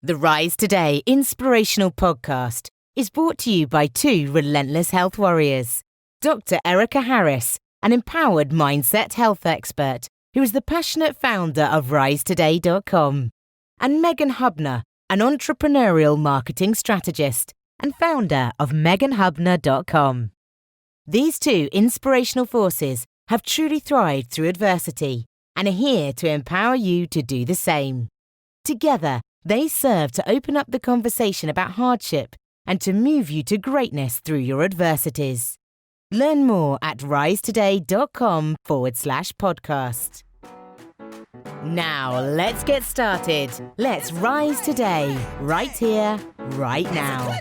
The Rise Today Inspirational podcast is brought to you by two relentless health warriors, Dr. Erica Harris, an empowered mindset health expert who is the passionate founder of RiseToday.com, and Megan Hubner, an entrepreneurial marketing strategist and founder of meganhubner.com. These two inspirational forces have truly thrived through adversity and are here to empower you to do the same. Together, they serve to open up the conversation about hardship and to move you to greatness through your adversities. Learn more at risetoday.com/podcast. Now, let's get started. Let's rise today, right here, right now.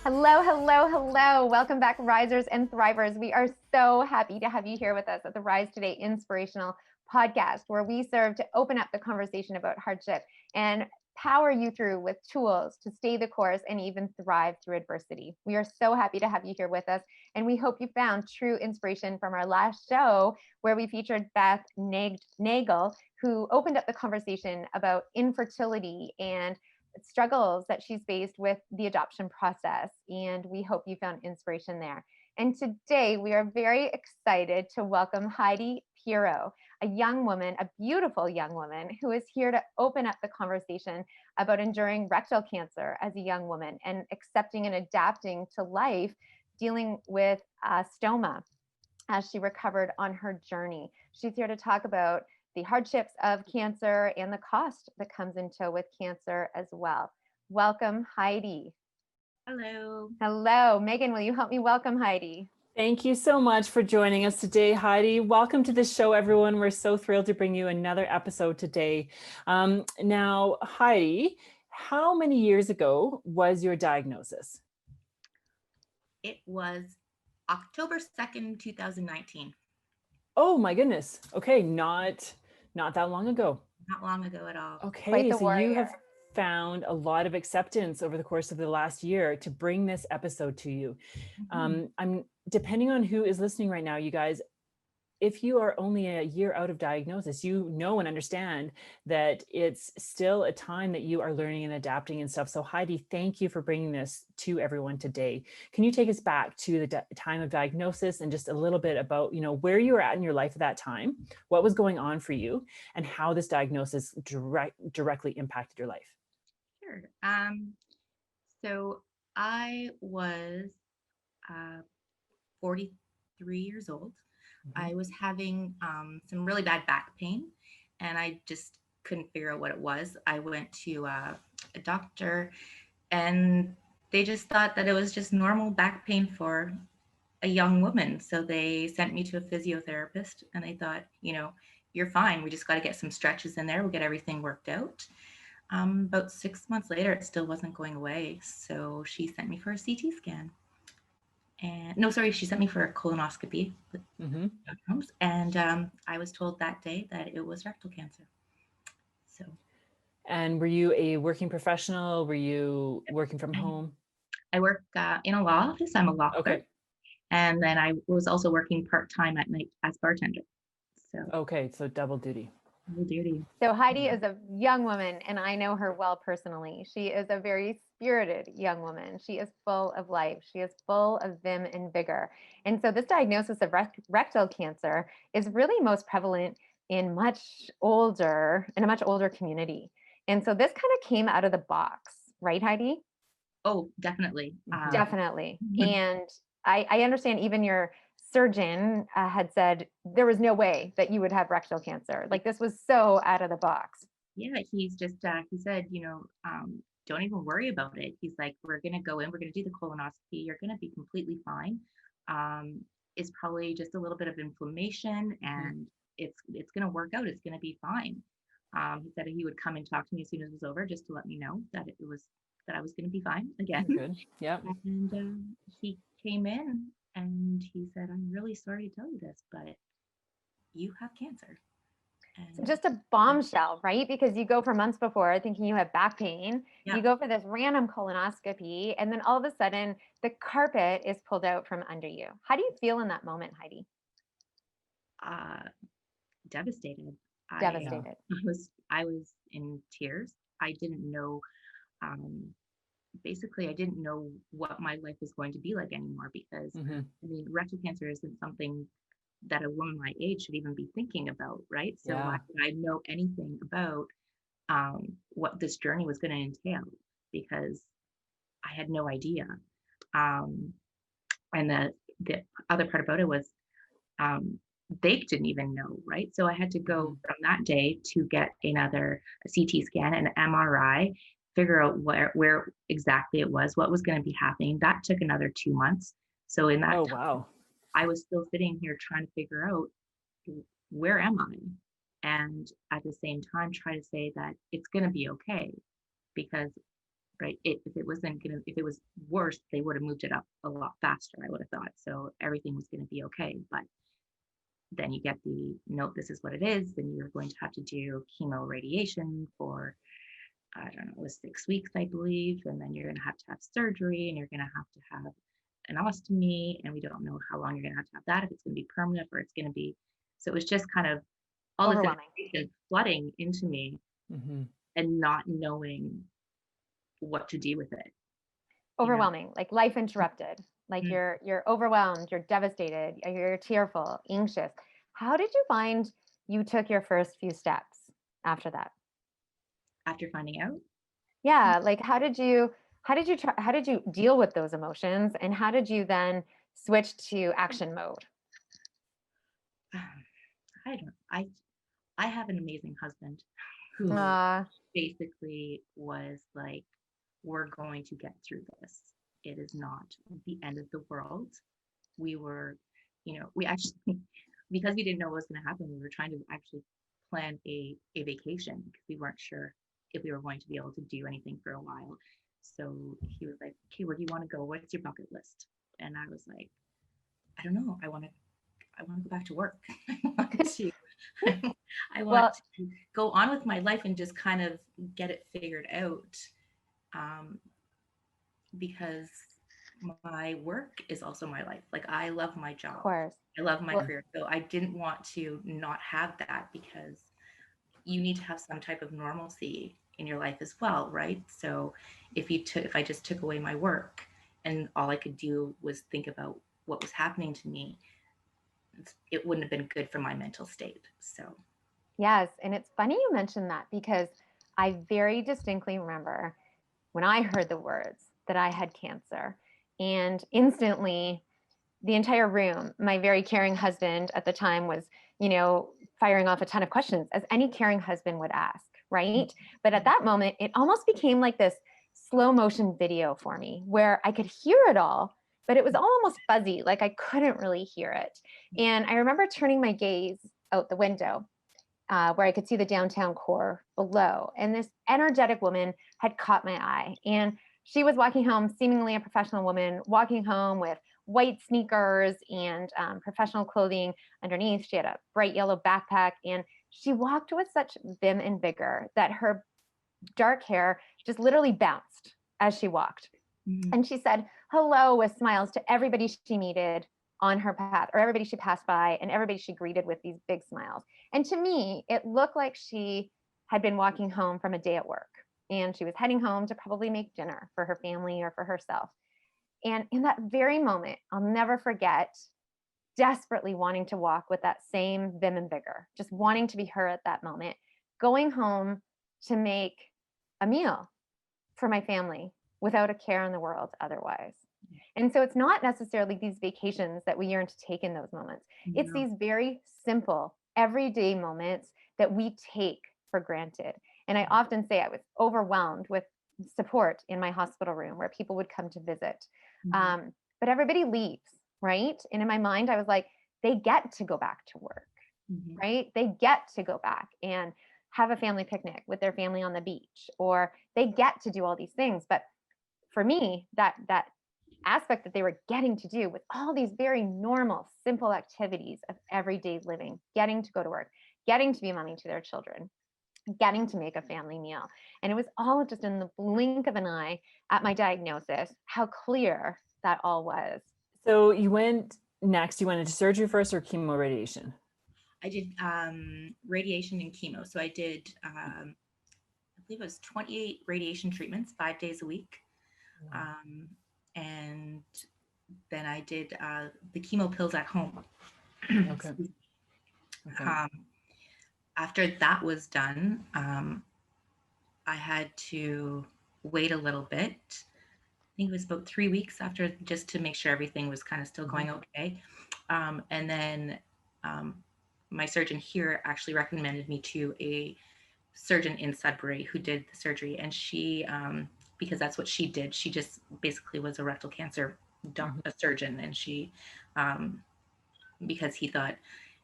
Hello, hello, hello. Welcome back, Risers and Thrivers. We are so happy to have you here with us at the Rise Today Inspirational podcast, where we serve to open up the conversation about hardship and power you through with tools to stay the course and even thrive through adversity. We are so happy to have you here with us, and we hope you found true inspiration from our last show, where we featured Beth Nagel, who opened up the conversation about infertility and struggles that she's faced with the adoption process. And we hope you found inspiration there. And today we are very excited to welcome Heidi Pero, a young woman, a beautiful young woman who is here to open up the conversation about enduring rectal cancer as a young woman and accepting and adapting to life, dealing with stoma as she recovered on her journey. She's here to talk about the hardships of cancer and the cost that comes into with cancer as well. Welcome, Heidi. Hello. Hello. Megan, will you help me welcome Heidi? Thank you so much for joining us today, Heidi. Welcome to the show, everyone. We're so thrilled to bring you another episode today. Now, Heidi, how many years ago was your diagnosis? It was October 2nd, 2019. Oh my goodness. Okay, not that long ago. Not long ago at all. Okay, so you have found a lot of acceptance over the course of the last year to bring this episode to you. Mm-hmm. I'm depending on who is listening right now, you guys, if you are only a year out of diagnosis, you know and understand that it's still a time that you are learning and adapting and stuff. So Heidi, thank you for bringing this to everyone today. Can you take us back to the time of diagnosis and just a little bit about, where you were at in your life at that time, what was going on for you, and how this diagnosis directly impacted your life? Sure. So I was 43 years old. I was having some really bad back pain, and I just couldn't figure out what it was. I went to a doctor, and they just thought that it was just normal back pain for a young woman. So they sent me to a physiotherapist, and they thought, you're fine. We just got to get some stretches in there. We'll get everything worked out. About 6 months later, it still wasn't going away. So she sent me for a CT scan. She sent me for a colonoscopy. And I was told that day that it was rectal cancer. So. And were you a working professional? Were you working from home? I work in a law office. I'm a law clerk. Okay. And then I was also working part-time at night as bartender. So double duty. So Heidi is a young woman, and I know her well personally. She is a very spirited young woman. She is full of life. She is full of vim and vigor. And so this diagnosis of rectal cancer is really most prevalent in a much older community. And so this kind of came out of the box, right, Heidi? Oh, definitely. Definitely. And I understand even your surgeon had said there was no way that you would have rectal cancer. Like, this was so out of the box. Yeah, he's just, he said, don't even worry about it. He's like, we're going to go in, we're going to do the colonoscopy. You're going to be completely fine. It's probably just a little bit of inflammation, and it's going to work out. It's going to be fine. He said he would come and talk to me as soon as it was over, just to let me know that I was going to be fine again. Good. Yeah. And he came in and he said, I'm really sorry to tell you this, but you have cancer. So And just a bombshell, right? Because you go for months before thinking you have back pain, yeah, you go for this random colonoscopy, and then all of a sudden the carpet is pulled out from under you. How do you feel in that moment, Heidi? uh, devastated. I Yeah. Devastated. I was in tears. I didn't know. Basically, I didn't know what my life was going to be like anymore because Mhm. I mean, rectal cancer isn't something that a woman my age should even be thinking about, right? So why Yeah. would I know anything about what this journey was going to entail? Because I had no idea. Um, and the other part about it was um, they didn't even know, right? So I had to go Mhm. from that day to get another CT scan and MRI, figure out where exactly it was, what was going to be happening. That took another 2 months. So in that Oh, time, wow. I was still sitting here trying to figure out where am I, and at the same time try to say that it's going to be okay because right? If it wasn't gonna, if it was worse, they would have moved it up a lot faster, I would have thought. So everything was gonna be okay. But then you get the note, this is what it is. Then you're going to have to do chemo radiation for, I don't know, it was 6 weeks, I believe. And then you're gonna have surgery and you're gonna have to have an ostomy. And we don't know how long you're gonna have that, if it's gonna be permanent or it's gonna be. So it was just kind of all this Overwhelming. information flooding into me Mhm. and not knowing what to do with it, you know? Overwhelming, like life interrupted. Like Mm. you're overwhelmed, you're devastated, you're tearful, anxious. How did you find you took your first few steps after that? After finding out. Yeah, like how did you deal with those emotions and how did you then switch to action mode? I don't I have an amazing husband who Uh, basically was like, we're going to get through this. It is not the end of the world. We were, we actually because we didn't know what was going to happen, we were trying to actually plan a vacation because we weren't sure if we were going to be able to do anything for a while. So he was like, okay, where do you want to go? What's your bucket list? And I was like, I don't know. I want to go back to work. I want to I want well, to go on with my life and just kind of get it figured out. Um, because my work is also my life. Like I love my of job. course. I love my Well, career. So I didn't want to not have that because you need to have some type of normalcy in your life as well, right? So if I just took away my work and all I could do was think about what was happening to me, it wouldn't have been good for my mental state. So yes, and it's funny you mentioned that because I very distinctly remember when I heard the words that I had cancer and instantly the entire room, my very caring husband at the time was, firing off a ton of questions as any caring husband would ask, right? But at that moment, it almost became like this slow motion video for me where I could hear it all, but it was almost fuzzy, like I couldn't really hear it. And I remember turning my gaze out the window where I could see the downtown core below. And this energetic woman had caught my eye. And she was walking home, seemingly a professional woman, walking home with white sneakers and professional clothing underneath. She had a bright yellow backpack. And she walked with such vim and vigor that her dark hair just literally bounced as she walked. mhm. And she said hello with smiles to everybody she meted on her path or everybody she passed by and everybody she greeted with these big smiles. And to me, it looked like she had been walking home from a day at work and she was heading home to probably make dinner for her family or for herself. And in that very moment, I'll never forget desperately wanting to walk with that same vim and vigor, just wanting to be her at that moment, going home to make a meal for my family without a care in the world otherwise. And so it's not necessarily these vacations that we yearn to take in those moments. It's No. these very simple, everyday moments that we take for granted. And I often say I was overwhelmed with support in my hospital room where people would come to visit. Mhm. But everybody leaves, right? And in my mind, I was like, they get to go back to work, Mhm. right? They get to go back and have a family picnic with their family on the beach, or they get to do all these things. But for me, that aspect that they were getting to do with all these very normal, simple activities of everyday living, getting to go to work, getting to be mommy to their children, getting to make a family meal. And it was all just in the blink of an eye at my diagnosis, how clear that all was. So you went into surgery first or chemo radiation? I did radiation and chemo. So I did, I believe it was 28 radiation treatments, 5 days a week. And then I did the chemo pills at home. Okay. After that was done, I had to wait a little bit. I think it was about 3 weeks after, just to make sure everything was kind of still going okay. And then my surgeon here actually recommended me to a surgeon in Sudbury who did the surgery. And she, because that's what she did, she just basically was a rectal cancer a surgeon. And she, because he thought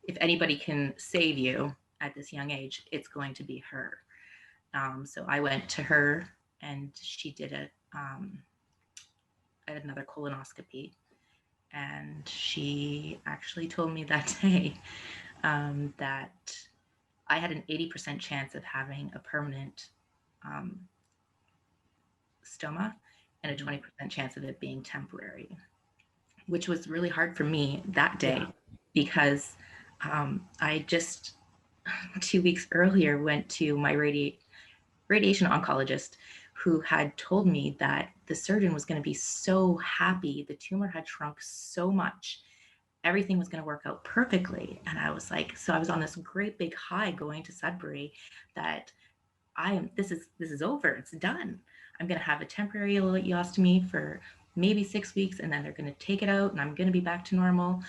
if anybody can save you at this young age, it's going to be her. So I went to her and she did another colonoscopy. And she actually told me that day that I had an 80% chance of having a permanent stoma and a 20% chance of it being temporary, which was really hard for me that day because I just 2 weeks earlier went to my radiation oncologist who had told me that the surgeon was going to be so happy. The tumor had shrunk so much. Everything was going to work out perfectly. And I was like, so I was on this great big high going to Sudbury that this is over. It's done. I'm going to have a temporary ileostomy for maybe 6 weeks, and then they're going to take it out and I'm going to be back to normal.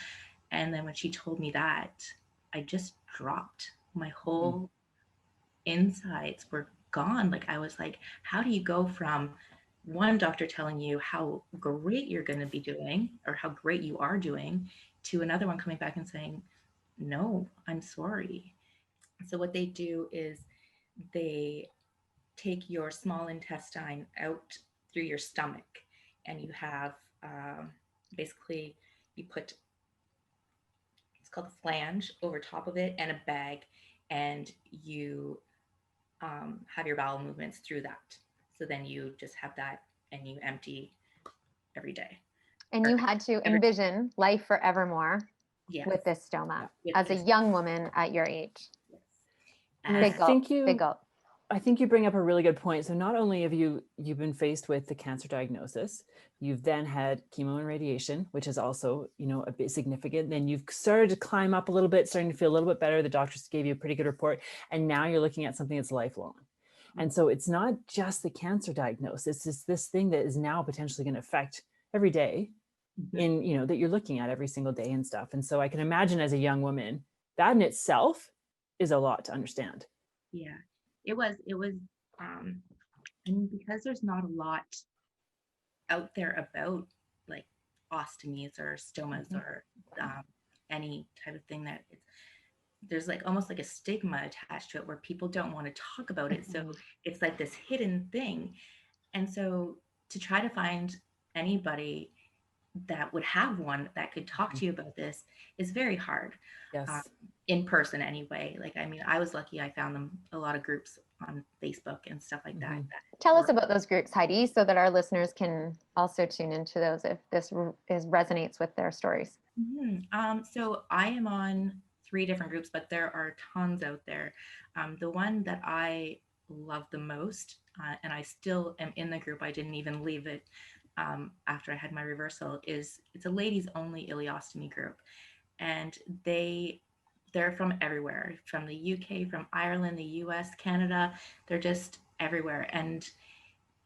And then when she told me that, I just dropped. My whole insides were gone. Like, I was like, how do you go from one doctor telling you how great you're going to be doing or how great you are doing to another one coming back and saying, no, I'm sorry. So what they do is they take your small intestine out through your stomach, and you have basically you put, it's called a flange, over top of it and a bag, and you have your bowel movements through that. So then you just have that and you empty every day. And you had to envision life forevermore with this stoma as a young woman at your age. Yes. And I think you bring up a really good point. So not only have you've been faced with the cancer diagnosis, you've then had chemo and radiation, which is also, a bit significant. Then you've started to climb up a little bit, starting to feel a little bit better. The doctors gave you a pretty good report. And now you're looking at something that's lifelong. And so it's not just the cancer diagnosis, it's this thing that is now potentially going to affect every day in, that you're looking at every single day and stuff. And so I can imagine as a young woman, that in itself is a lot to understand. Yeah, it was, and because there's not a lot out there about like ostomies or stomas or any type of thing that there's like almost like a stigma attached to it where people don't want to talk about it. So it's like this hidden thing. And so to try to find anybody that would have one that could talk to you about this is very hard. Yes. In person anyway. Like, I mean, I was lucky I found them a lot of groups on Facebook and stuff like that. Tell us about those groups, Heidi, so that our listeners can also tune into those if this resonates with their stories. So I am on 3 different groups, but there are tons out there. The one that I love the most, and I still am in the group, I didn't even leave it after I had my reversal, it's a ladies only ileostomy group. And they're from everywhere, from the UK, from Ireland, the US, Canada. They're just everywhere. And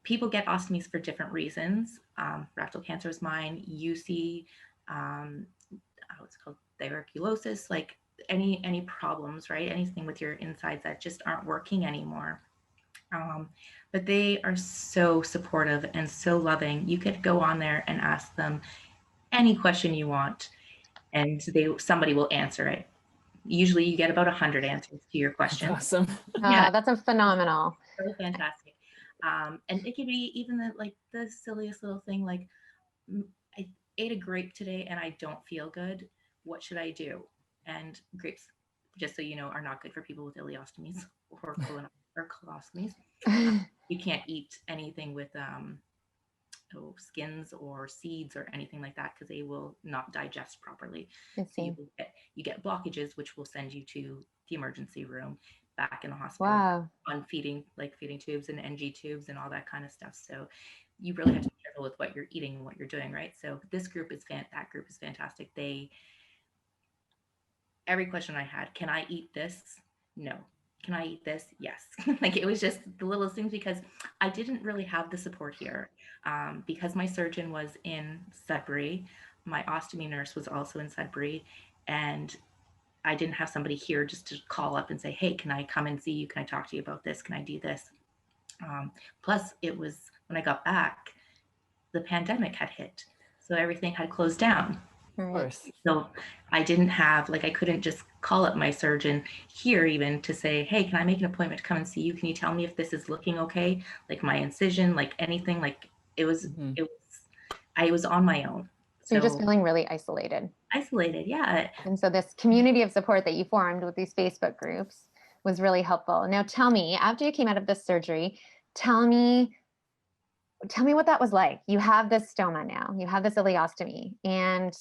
people get ostomies for different reasons. Rectal cancer is mine, UC, what's called diverculosis, like any problems, right? Anything with your insides that just aren't working anymore. But they are so supportive and so loving. You could go on there and ask them any question you want, and somebody will answer it. Usually you get about 100 answers to your question. That's awesome. That's a phenomenal. So fantastic. And it could be even the silliest little thing, like, I ate a grape today and I don't feel good. What should I do? And grapes just so you know, are not good for people with ileostomies or colostomies. You can't eat anything with skins or seeds or anything like that because they will not digest properly. I So see. you get blockages, which will send you to the emergency room, back in the hospital, Wow. on feeding tubes and NG tubes and all that kind of stuff. So you really have to be careful with what you're eating and what you're doing, right? So this group is that group is fantastic. Every question I had, can I eat this? No. Can I eat this? Yes. Like it was just the littlest things because I didn't really have the support here. Because my surgeon was in Sudbury, my ostomy nurse was also in Sudbury, and I didn't have somebody here just to call up and say, hey, can I come and see you? Can I talk to you about this? Can I do this? Plus, it was when I got back, the pandemic had hit. So everything had closed down. Of course. So I didn't have, like, I couldn't just call up my surgeon here even to say, hey, can I make an appointment to come and see you? Can you tell me if this is looking okay? Like my incision, like anything, like I was on my own. So you're just feeling really isolated. Isolated, yeah. And so this community of support that you formed with these Facebook groups was really helpful. Now tell me, after you came out of this surgery, tell me what that was like. You have this stoma now, you have this ileostomy, and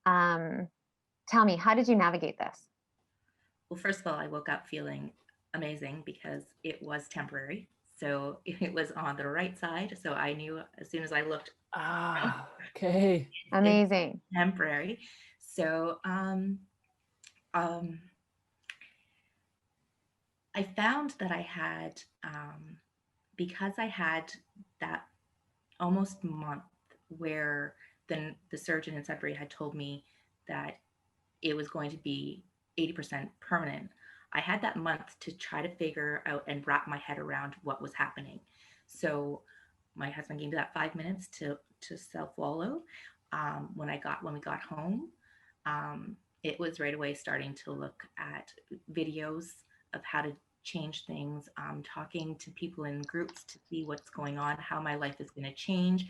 tell me, how did you navigate this? Well, first of all, I woke up feeling amazing because it was temporary. So it was on the right side. So I knew as soon as I looked, Okay. Amazing. Temporary. So I found that I had, because I had that almost month where the surgeon in Sudbury had told me that it was going to be 80% permanent. I had that month to try to figure out and wrap my head around what was happening. So my husband gave me that 5 minutes to self-wallow. When we got home, it was right away starting to look at videos of how to change things, talking to people in groups to see what's going on, how my life is going to change.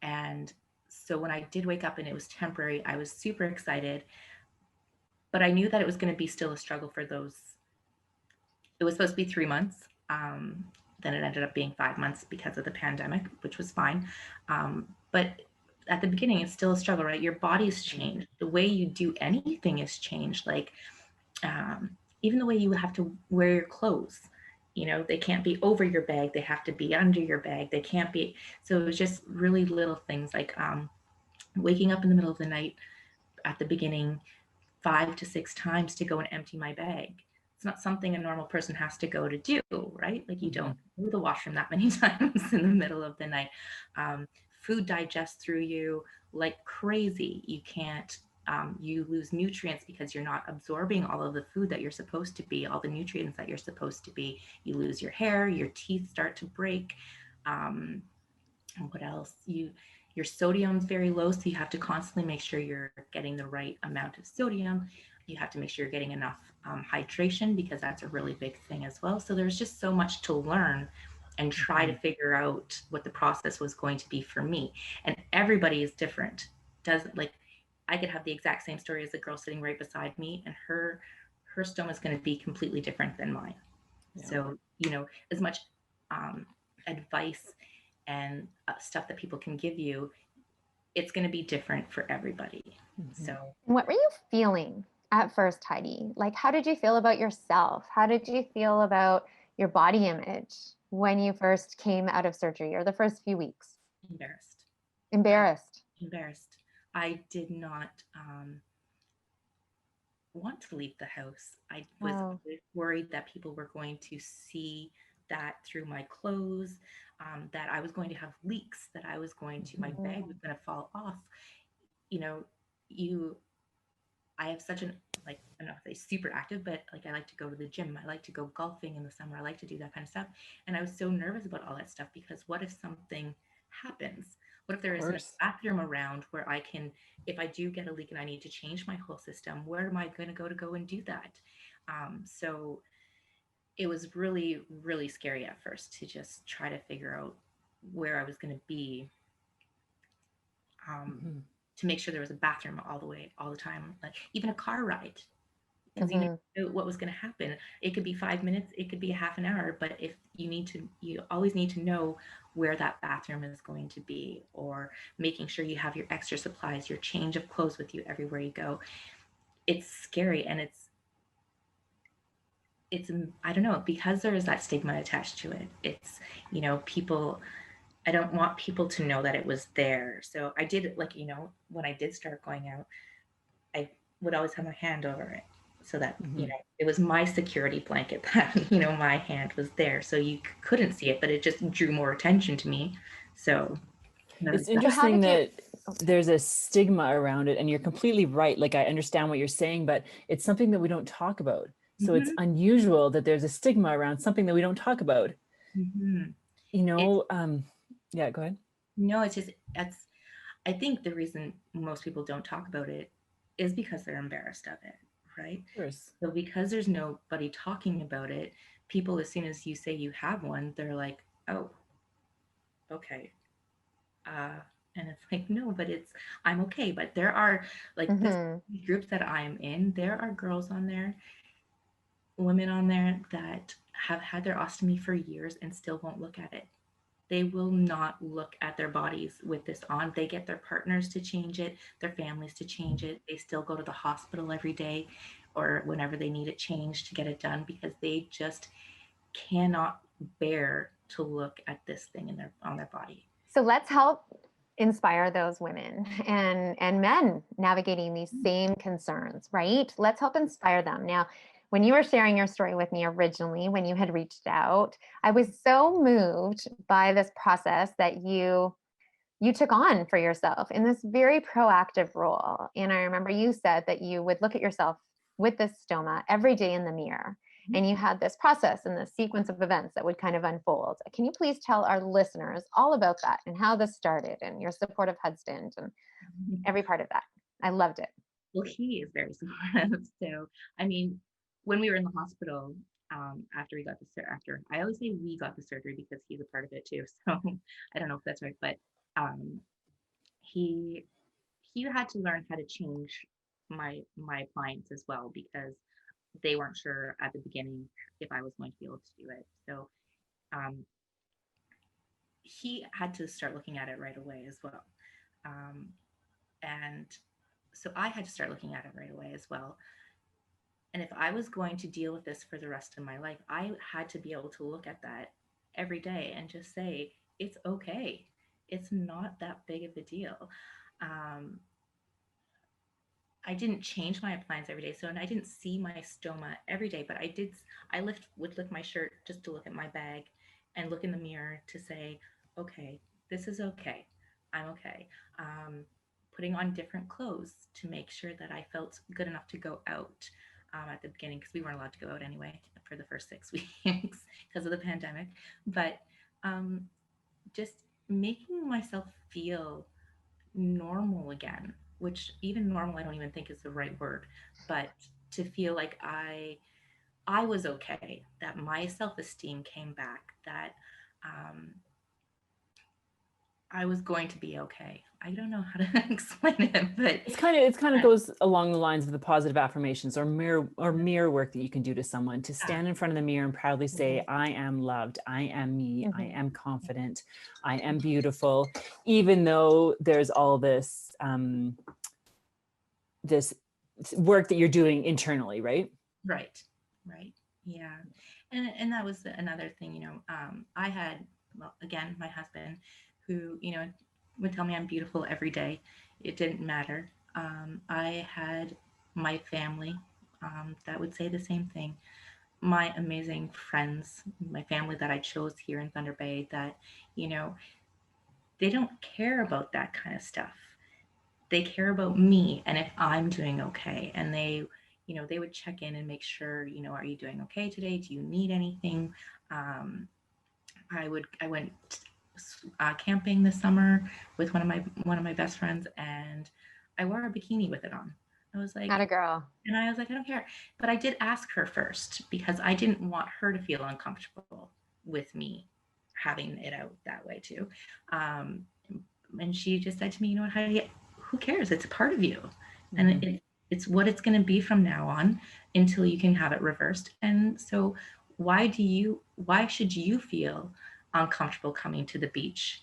And so when I did wake up and it was temporary, I was super excited, but I knew that it was going to be still a struggle for those. It was supposed to be 3 months. Then it ended up being 5 months because of the pandemic, which was fine. But at the beginning, it's still a struggle, right? Your body's changed. The way you do anything is changed. Like even the way you have to wear your clothes, they can't be over your bag. They have to be under your bag. They can't be. So it was just really little things like waking up in the middle of the night at the beginning 5 to 6 times to go and empty my bag. It's not something a normal person has to go to do, right? Like you don't go to the washroom that many times in the middle of the night. Food digests through you like crazy. You can't, you lose nutrients because you're not absorbing all of the food that you're supposed to be, all the nutrients that you're supposed to be. You lose your hair, your teeth start to break. What else? Your sodium's very low, so you have to constantly make sure you're getting the right amount of sodium. You have to make sure you're getting enough hydration, because that's a really big thing as well. So there's just so much to learn and try to figure out what the process was going to be for me. And everybody is different. I could have the exact same story as the girl sitting right beside me, and her stoma is going to be completely different than mine. Yeah. So, as much advice and stuff that people can give you, it's going to be different for everybody. So what were you feeling at first, Heidi? Like, how did you feel about yourself? How did you feel about your body image when you first came out of surgery, or the first few weeks? Embarrassed. I did not want to leave the house. I was worried that people were going to see that through my clothes, that I was going to have leaks, that I was going to, my bag was going to fall off. I have such I don't know if it's super active, but I like to go to the gym. I like to go golfing in the summer. I like to do that kind of stuff. And I was so nervous about all that stuff, because what if something happens? What if there isn't a bathroom around where I can, if I do get a leak and I need to change my whole system, where am I going to go and do that? So it was really, really scary at first to just try to figure out where I was going to be, to make sure there was a bathroom all the time, like even a car ride. because you never knew what was going to happen. It could be 5 minutes, it could be a half an hour, but if you always need to know where that bathroom is going to be, or making sure you have your extra supplies, your change of clothes with you everywhere you go. It's scary, and it's I don't know, because there is that stigma attached to it. It's, people, I don't want people to know that it was there. So I did, like, when I did start going out, I would always have my hand over it, so that, it was my security blanket that, my hand was there. So you couldn't see it, but it just drew more attention to me. So it's interesting that there's a stigma around it, and you're completely right. Like, I understand what you're saying, but it's something that we don't talk about. So it's unusual that there's a stigma around something that we don't talk about. Yeah, go ahead. No, it's just, I think the reason most people don't talk about it is because they're embarrassed of it, right? Of course. So because there's nobody talking about it, people, as soon as you say you have one, they're like, oh, okay. And it's like, no, but I'm okay. But there are, like, this groups that I'm in, there are girls on there, women on there that have had their ostomy for years and still won't look at it. They will not look at their bodies with this on. They get their partners to change it, their families to change it. They still go to the hospital every day or whenever they need it changed to get it done, because they just cannot bear to look at this thing on their body. So let's help inspire those women and men navigating these same concerns, right? Let's help inspire them. Now, when you were sharing your story with me originally, when you had reached out, I was so moved by this process that you took on for yourself in this very proactive role. And I remember you said that you would look at yourself with this stoma every day in the mirror. And you had this process and this sequence of events that would kind of unfold. Can you please tell our listeners all about that and how this started and your supportive husband and every part of that? I loved it. Well, he is very supportive. So, I mean, when we were in the hospital, after I always say we got the surgery because he's a part of it too. So I don't know if that's right, but he had to learn how to change my appliance as well, because they weren't sure at the beginning if I was going to be able to do it. So he had to start looking at it right away as well. And so I had to start looking at it right away as well. And if I was going to deal with this for the rest of my life, I had to be able to look at that every day and just say, it's okay. It's not that big of a deal. I didn't change my appliance every day. So, and I didn't see my stoma every day, but I would lift my shirt just to look at my bag and look in the mirror to say, okay, this is okay. I'm okay. Putting on different clothes to make sure that I felt good enough to go out at the beginning, because we weren't allowed to go out anyway for the first 6 weeks because of the pandemic. But just making myself feel normal again, which even normal I don't even think is the right word, but to feel like I was okay, that my self-esteem came back, that I was going to be okay. I don't know how to explain it, but it's kind of goes along the lines of the positive affirmations or mirror work that you can do to someone, to stand in front of the mirror and proudly say, I am loved, I am me, I am confident, I am beautiful, even though there's all this this work that you're doing internally, right? Right. Yeah. And that was another thing, I had, well, again, my husband, who, would tell me I'm beautiful every day. It didn't matter. I had my family that would say the same thing. My amazing friends, my family that I chose here in Thunder Bay, that, they don't care about that kind of stuff. They care about me and if I'm doing okay. And they would check in and make sure, are you doing okay today? Do you need anything? I went camping this summer with one of my best friends, and I wore a bikini with it on. I was like, not a girl. And I was like, I don't care. But I did ask her first, because I didn't want her to feel uncomfortable with me having it out that way too. And she just said to me, you know what, Heidi, who cares? It's a part of you. And it's what it's going to be from now on until you can have it reversed. And so why should you feel uncomfortable coming to the beach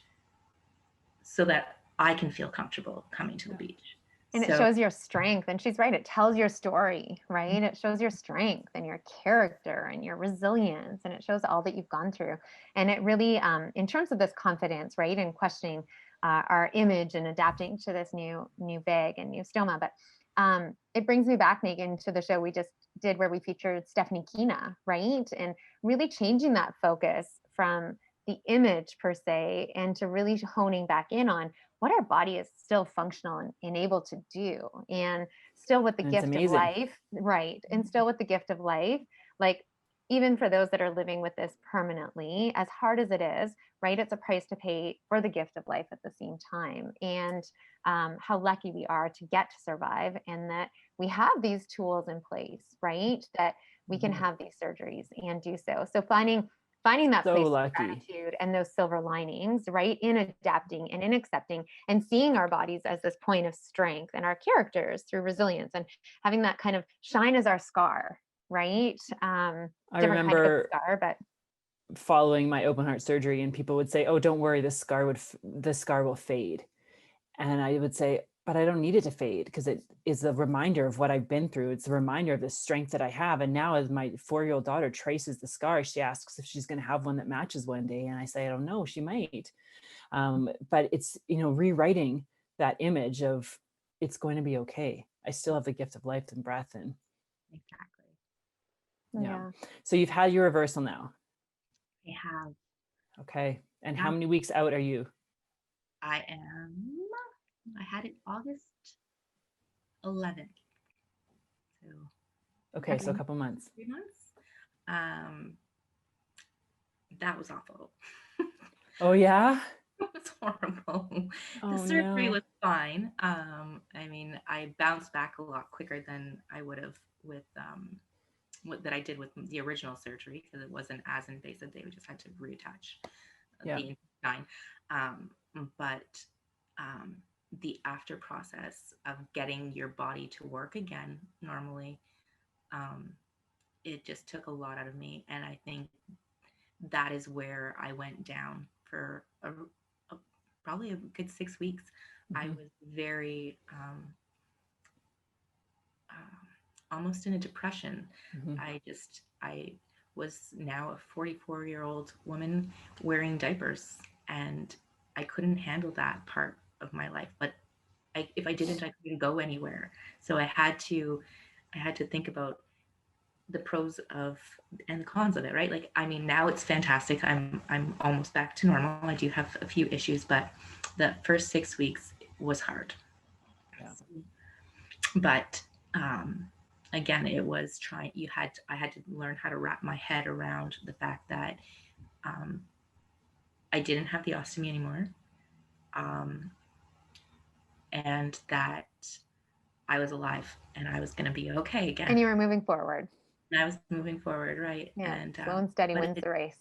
so that I can feel comfortable coming to the beach? And it So shows your strength. And she's right. It tells your story, right? It shows your strength and your character and your resilience. And it shows all that you've gone through. And it really, in terms of this confidence, right? And questioning our image and adapting to this new bag and new stoma. But it brings me back, Megan, to the show we just did where we featured Stephanie Kina, right? And really changing that focus from the image per se and to really honing back in on what our body is still functional and able to do, and still with the And it's gift of amazing. life, right? And still with the gift of life, like even for those that are living with this permanently, as hard as it is, right? It's a price to pay for the gift of life at the same time. And how lucky we are to get to survive, and that we have these tools in place, right? That we can have these surgeries and do so. So finding that So place of lucky. gratitude and those silver linings, right? In adapting and in accepting and seeing our bodies as this point of strength and our characters through resilience, and having that kind of shine as our scar, right? I Different kind of a remember scar, but following my open heart surgery, and people would say, "Oh, don't worry, this scar will fade." And I would say, but I don't need it to fade, because it is a reminder of what I've been through. It's a reminder of the strength that I have. And now as my 4-year-old daughter traces the scar, she asks if she's going to have one that matches one day. And I say, I don't know, she might. But it's, rewriting that image of it's going to be okay. I still have the gift of life and breath. And exactly. yeah. so you've had your reversal now. I have. Okay. And Yeah. how many weeks out are you? I had it August 11th. So Okay. So a couple months. 3 months. That was awful. Oh yeah. It was horrible. Oh, The surgery no. was fine. I mean, I bounced back a lot quicker than I would have with what that I did with the original surgery, because it wasn't as invasive. They just had to reattach the intestine. But the after process of getting your body to work again normally, it just took a lot out of me. And I think that is where I went down for probably a good 6 weeks. I was very almost in a depression. I was now a 44-year-old woman wearing diapers, and I couldn't handle that part of my life. But if I didn't, I couldn't go anywhere. So I had to think about the pros of and the cons of it, right? Like, I mean, now it's fantastic. I'm almost back to normal. I do have a few issues, but the first 6 weeks was hard. Yeah. But again, it was I had to learn how to wrap my head around the fact that I didn't have the ostomy anymore, and that I was alive and I was going to be okay again. And you were moving forward. And I was moving forward, right? Yeah. And slow and steady wins the race.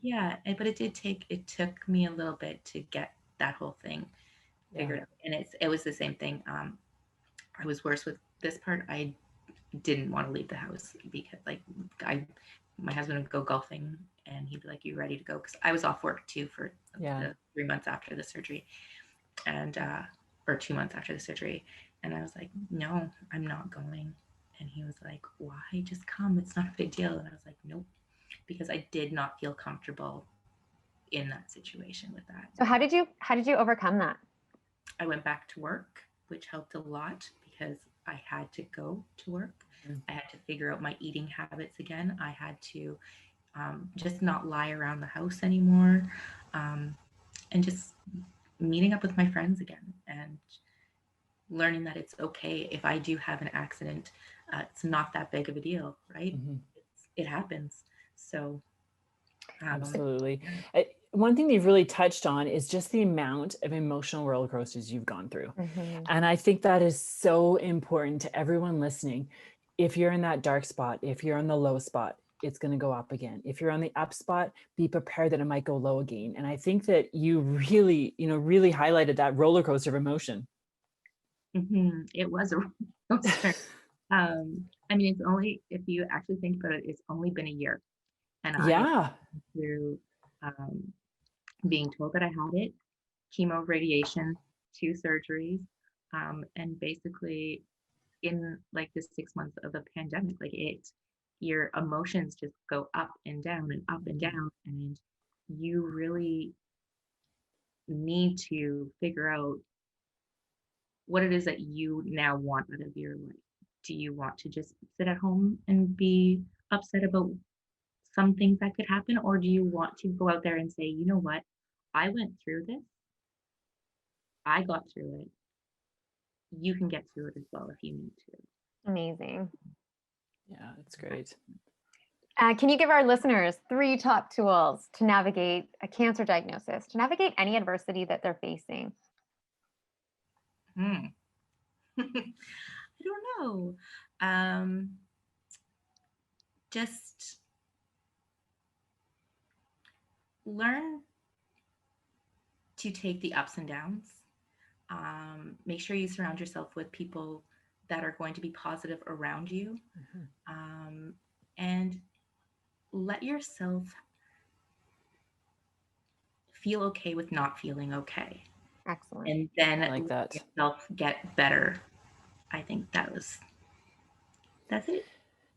Yeah, but it took me a little bit to get that whole thing figured out. And it was the same thing. I was worse with this part. I didn't want to leave the house because my husband would go golfing and he'd be like, "You ready to go?" Because I was off work too for the 3 months after the surgery, and or 2 months after the surgery. And I was like, "No, I'm not going." And he was like, "Why? Just come. It's not a big deal." And I was like, "Nope," because I did not feel comfortable in that situation with that. So how did you overcome that? I went back to work, which helped a lot because I had to go to work. I had to figure out my eating habits again. I had to just not lie around the house anymore, and just meeting up with my friends again and learning that it's okay if I do have an accident. It's not that big of a deal, right? It happens. So absolutely. One thing you've really touched on is just the amount of emotional roller coasters you've gone through. And I think that is so important to everyone listening. If you're in that dark spot, if you're on the low spot, it's going to go up again. If you're on the up spot, be prepared that it might go low again. And I think that you really, really highlighted that roller coaster of emotion. It was a concerned. I mean, it's only, if you actually think about it, it's only been a year. And I, Yeah. through being told that I had it, chemo, radiation, 2 surgeries, and basically in like the 6 months of the pandemic, like your emotions just go up and down and up and down, and you really need to figure out what it is that you now want out of your life. Do you want to just sit at home and be upset about some things that could happen, or do you want to go out there and say, you know what, I went through this, I got through it, you can get through it as well if you need to. Amazing. Yeah, that's great. Can you give our listeners 3 top tools to navigate a cancer diagnosis, to navigate any adversity that they're facing? I don't know. Just learn to take the ups and downs. Make sure you surround yourself with people that are going to be positive around you. And let yourself feel okay with not feeling okay. Excellent. And then I like that. let yourself get better. I think that's it.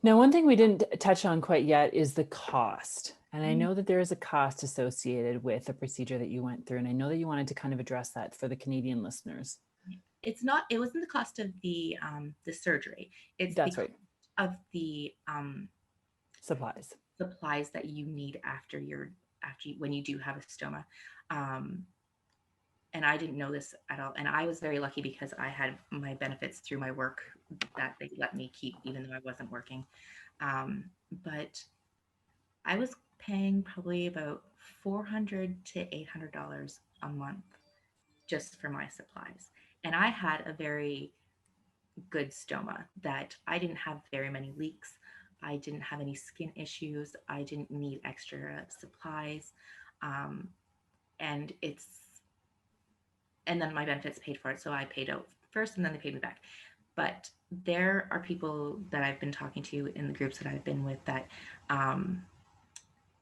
Now, one thing we didn't touch on quite yet is the cost. And I know that there is a cost associated with the procedure that you went through. And I know that you wanted to kind of address that for the Canadian listeners. It wasn't the cost of the surgery. It's That's the right. cost of the Supplies that you need when you do have a stoma. And I didn't know this at all. And I was very lucky because I had my benefits through my work that they let me keep, even though I wasn't working. But I was paying probably about $400 to $800 a month just for my supplies. And I had a very good stoma that I didn't have very many leaks. I didn't have any skin issues. I didn't need extra supplies. And then my benefits paid for it. So I paid out first and then they paid me back. But there are people that I've been talking to in the groups that I've been with that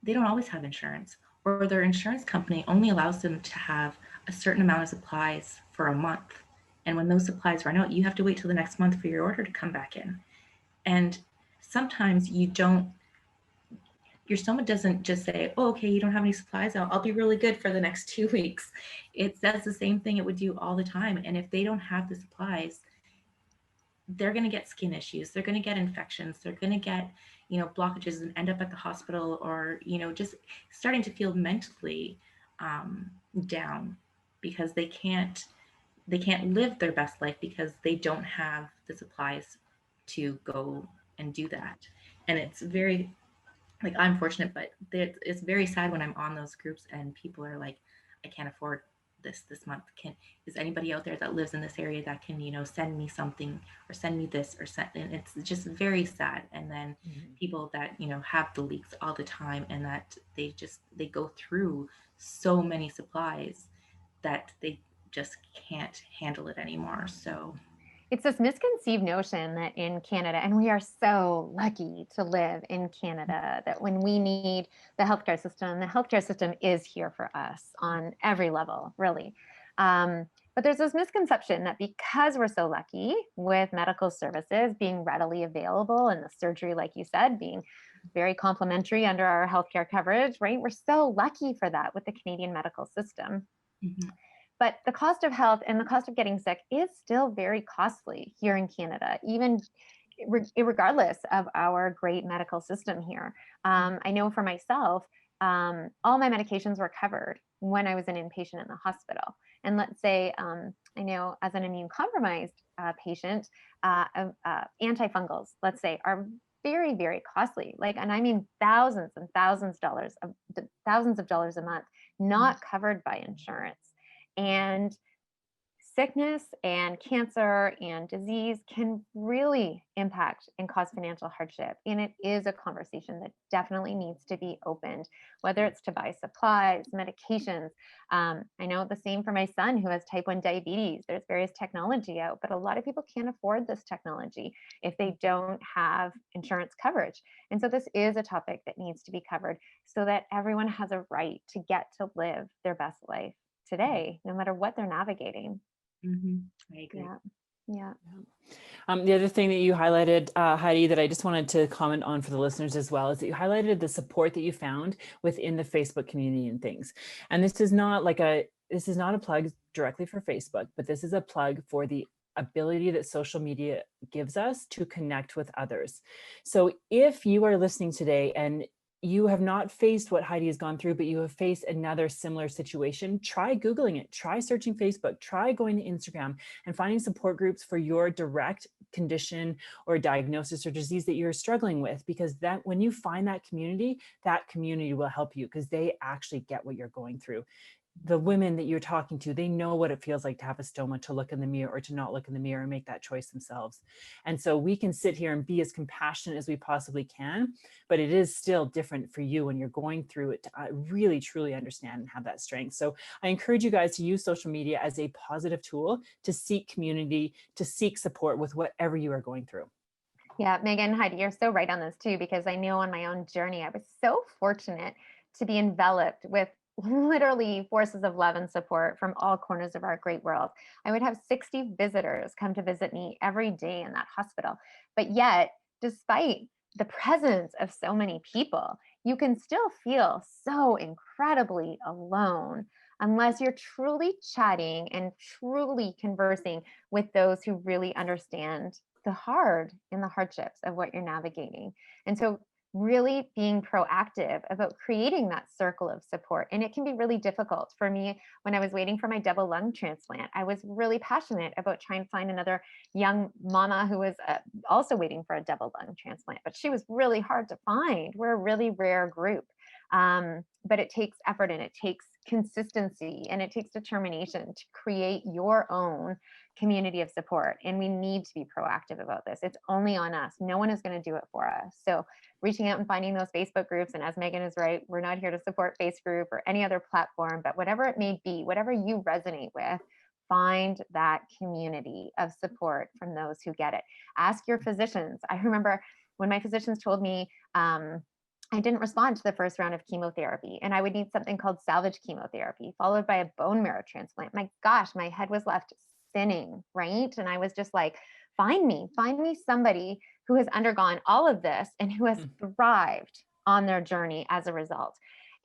they don't always have insurance, or their insurance company only allows them to have a certain amount of supplies for a month. And when those supplies run out, you have to wait till the next month for your order to come back in. And sometimes your stomach doesn't just say, oh, okay, you don't have any supplies. I'll be really good for the next 2 weeks. It says the same thing it would do all the time. And if they don't have the supplies, they're going to get skin issues. They're going to get infections. They're going to get, blockages and end up at the hospital, or, just starting to feel mentally down because they can't live their best life because they don't have the supplies to go and do that. And it's very, like, I'm fortunate, but it's very sad when I'm on those groups and people are like, I can't afford this month. Is anybody out there that lives in this area that can, send me something or send me this and it's just very sad. And then people that, have the leaks all the time and that they go through so many supplies that they just can't handle it anymore. So It's this misconceived notion that in Canada, and we are so lucky to live in Canada, that when we need the healthcare system is here for us on every level, really. But there's this misconception that because we're so lucky with medical services being readily available and the surgery, like you said, being very complimentary under our healthcare coverage, right? We're so lucky for that with the Canadian medical system. But the cost of health and the cost of getting sick is still very costly here in Canada, even regardless of our great medical system here. I know for myself, all my medications were covered when I was an inpatient in the hospital. And let's say, I know as an immune compromised patient, antifungals, let's say, are very, very costly. And I mean thousands and thousands of dollars a month, not covered by insurance. And sickness and cancer and disease can really impact and cause financial hardship. And it is a conversation that definitely needs to be opened, whether it's to buy supplies, medications. I know the same for my son who has type 1 diabetes. There's various technology out, but a lot of people can't afford this technology if they don't have insurance coverage. And so this is a topic that needs to be covered so that everyone has a right to get to live their best life today, no matter what they're navigating. I agree. Yeah. Yeah. The other thing that you highlighted, Heidi, that I just wanted to comment on for the listeners as well, is that you highlighted the support that you found within the Facebook community and things. And this is not a plug directly for Facebook, but this is a plug for the ability that social media gives us to connect with others. So if you are listening today and you have not faced what Heidi has gone through, but you have faced another similar situation, try Googling it, try searching Facebook, try going to Instagram and finding support groups for your direct condition or diagnosis or disease that you're struggling with, because that when you find that community will help you because they actually get what you're going through. The women that you're talking to, they know what it feels like to have a stoma, to look in the mirror or to not look in the mirror and make that choice themselves. And so we can sit here and be as compassionate as we possibly can, but it is still different for you when you're going through it to really, truly understand and have that strength. So I encourage you guys to use social media as a positive tool to seek community, to seek support with whatever you are going through. Yeah, Megan, Heidi, you're so right on this too, because I know on my own journey, I was so fortunate to be enveloped with literally forces of love and support from all corners of our great world. I would have 60 visitors come to visit me every day in that hospital. But yet, despite the presence of so many people, you can still feel so incredibly alone unless you're truly chatting and truly conversing with those who really understand the hard and the hardships of what you're navigating. And so really being proactive about creating that circle of support. And it can be really difficult for me. When I was waiting for my double lung transplant, I was really passionate about trying to find another young mama who was also waiting for a double lung transplant, but she was really hard to find. We're a really rare group. But it takes effort and it takes consistency and it takes determination to create your own community of support. And we need to be proactive about this. It's only on us. No one is going to do it for us. So reaching out and finding those Facebook groups. And as Megan is right, we're not here to support Facebook group or any other platform, but whatever it may be, whatever you resonate with, find that community of support from those who get it. Ask your physicians. I remember when my physicians told me, I didn't respond to the first round of chemotherapy and I would need something called salvage chemotherapy followed by a bone marrow transplant. My gosh, my head was left spinning, right? And I was just like, find me somebody who has undergone all of this and who has thrived on their journey as a result.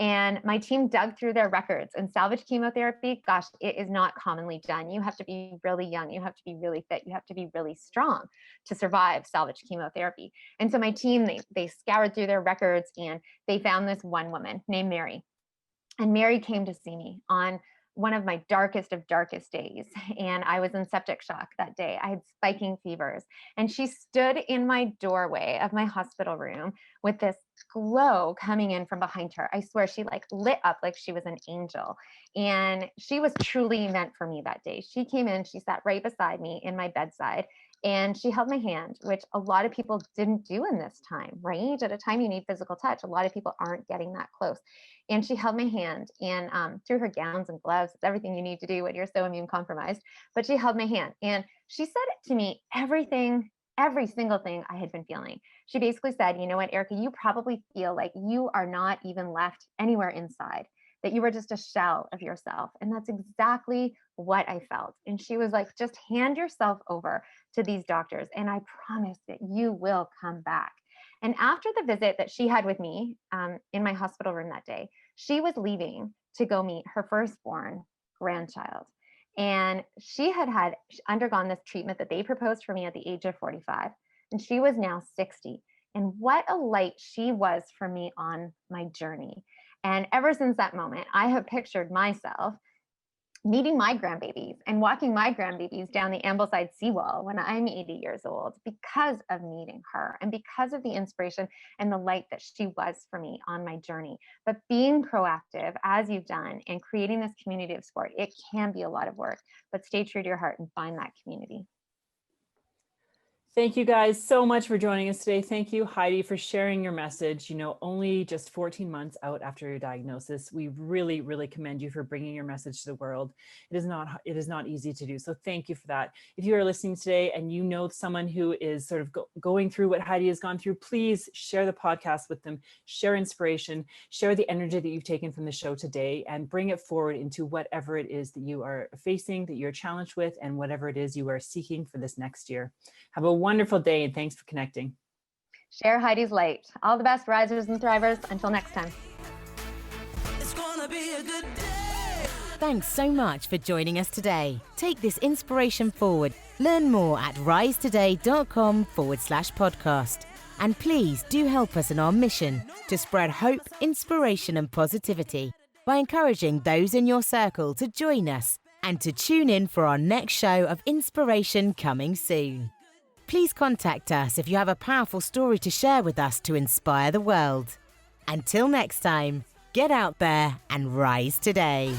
And my team dug through their records, and salvage chemotherapy, gosh, it is not commonly done. You have to be really young. You have to be really fit. You have to be really strong to survive salvage chemotherapy. And so my team, they scoured through their records and they found this one woman named Mary. And Mary came to see me on one of my darkest of darkest days. And I was in septic shock that day. I had spiking fevers. And she stood in my doorway of my hospital room with this glow coming in from behind her. I swear she like lit up like she was an angel. And she was truly meant for me that day. She came in, she sat right beside me in my bedside. And she held my hand, which a lot of people didn't do in this time, right? At a time you need physical touch, a lot of people aren't getting that close. And she held my hand and through her gowns and gloves, it's everything you need to do when you're so immune compromised. But she held my hand and she said to me every single thing I had been feeling. She basically said, you know what, Erica, you probably feel like you are not even left anywhere inside, that you were just a shell of yourself. And that's exactly what I felt. And she was like, just hand yourself over to these doctors. And I promise that you will come back. And after the visit that she had with me in my hospital room that day, she was leaving to go meet her firstborn grandchild. And she had undergone this treatment that they proposed for me at the age of 45. And she was now 60. And what a light she was for me on my journey. And ever since that moment, I have pictured myself meeting my grandbabies and walking my grandbabies down the Ambleside seawall when I'm 80 years old because of meeting her and because of the inspiration and the light that she was for me on my journey. But being proactive, as you've done, and creating this community of sport, it can be a lot of work, but stay true to your heart and find that community. Thank you guys so much for joining us today. Thank you, Heidi, for sharing your message. Only just 14 months out after your diagnosis, we really, really commend you for bringing your message to the world. It is not easy to do. So thank you for that. If you are listening today and you know someone who is sort of going through what Heidi has gone through, please share the podcast with them, share inspiration, share the energy that you've taken from the show today, and bring it forward into whatever it is that you are facing, that you're challenged with, and whatever it is you are seeking for this next year. Have a wonderful day, and thanks for connecting. Share Heidi's light. All the best, risers and thrivers. Until next time. It's gonna be a good day. Thanks so much for joining us today. Take this inspiration forward. Learn more at risetoday.com/podcast. And please do help us in our mission to spread hope, inspiration, and positivity by encouraging those in your circle to join us and to tune in for our next show of inspiration coming soon. Please contact us if you have a powerful story to share with us to inspire the world. Until next time, get out there and rise today.